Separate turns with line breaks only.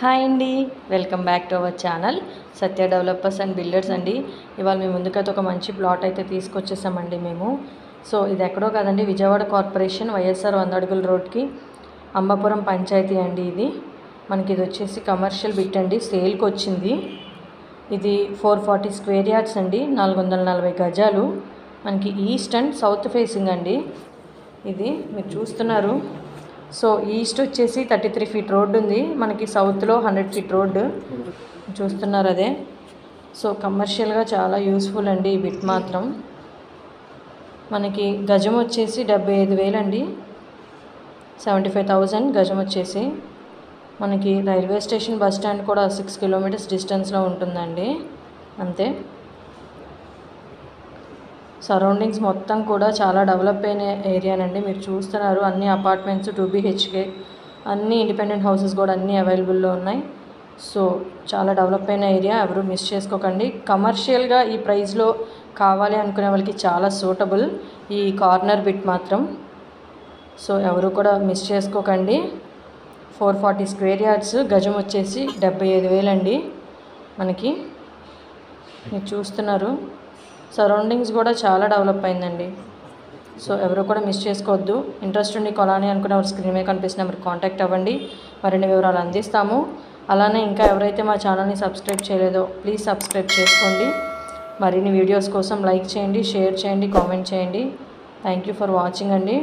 Hi అండి, welcome back to our channel Satya developers and builders అండి. ఇవాళ మీ ముందుకైతే ఒక మంచి ప్లాట్ అయితే తీసుకొచ్చేసామండి మేము. సో ఇది ఎక్కడో కాదండి, విజయవాడ కార్పొరేషన్ వైఎస్ఆర్ 100 అడుగుల రోడ్కి అంబాపురం పంచాయతీ అండి. ఇది వచ్చేసి కమర్షియల్ బిట్ అండి, సేల్కి వచ్చింది. ఇది 440 స్క్వేర్ యార్డ్స్ అండి, 440 గజాలు. మనకి ఈస్ట్ అండ్ సౌత్ ఫేసింగ్ అండి. ఇది మీరు చూస్తున్నారు. సో ఈస్ట్ వచ్చేసి 33 ఫీట్ రోడ్డు ఉంది, మనకి సౌత్లో 100 ఫీట్ రోడ్డు చూస్తున్నారు అదే. సో కమర్షియల్గా చాలా యూస్ఫుల్ అండి ఈ బిట్ మాత్రం. మనకి గజం వచ్చేసి 75,000 అండి, 75,000 గజం వచ్చేసి. మనకి రైల్వే స్టేషన్ బస్ స్టాండ్ కూడా 6 కిలోమీటర్స్ డిస్టెన్స్లో ఉంటుందండి అంతే. సరౌండింగ్స్ మొత్తం కూడా చాలా డెవలప్ అయిన ఏరియానండి, మీరు చూస్తున్నారు. అన్ని అపార్ట్మెంట్స్ 2 BHK, అన్ని ఇండిపెండెంట్ హౌసెస్ కూడా అన్నీ అవైలబుల్లో ఉన్నాయి. సో చాలా డెవలప్ అయిన ఏరియా, ఎవరు మిస్ చేసుకోకండి. కమర్షియల్గా ఈ ప్రైస్లో కావాలి అనుకునే వాళ్ళకి చాలా సూటబుల్ ఈ కార్నర్ బిట్ మాత్రం. సో ఎవరు కూడా మిస్ చేసుకోకండి. 440 స్క్వేర్ యార్డ్స్, గజం వచ్చేసి 75,000 అండి మనకి. మీరు చూస్తున్నారు, సరౌండింగ్స్ కూడా చాలా డెవలప్ అయిందండి. సో ఎవరు కూడా మిస్ చేసుకోవద్దు. ఇంట్రెస్ట్ ఉండి కొనాలి అనుకునే వాళ్ళు స్క్రీన్ మీద కనిపిస్తున్న నెంబర్కి కాంటాక్ట్ అవ్వండి, మరిన్ని వివరాలు అందిస్తాము. అలానే ఇంకా ఎవరైతే మా ఛానల్ని సబ్స్క్రైబ్ చేయలేదో ప్లీజ్ సబ్స్క్రైబ్ చేసుకోండి. మరిన్ని వీడియోస్ కోసం లైక్ చేయండి, షేర్ చేయండి, కామెంట్ చేయండి. థ్యాంక్ యూ ఫర్ వాచింగ్ అండి.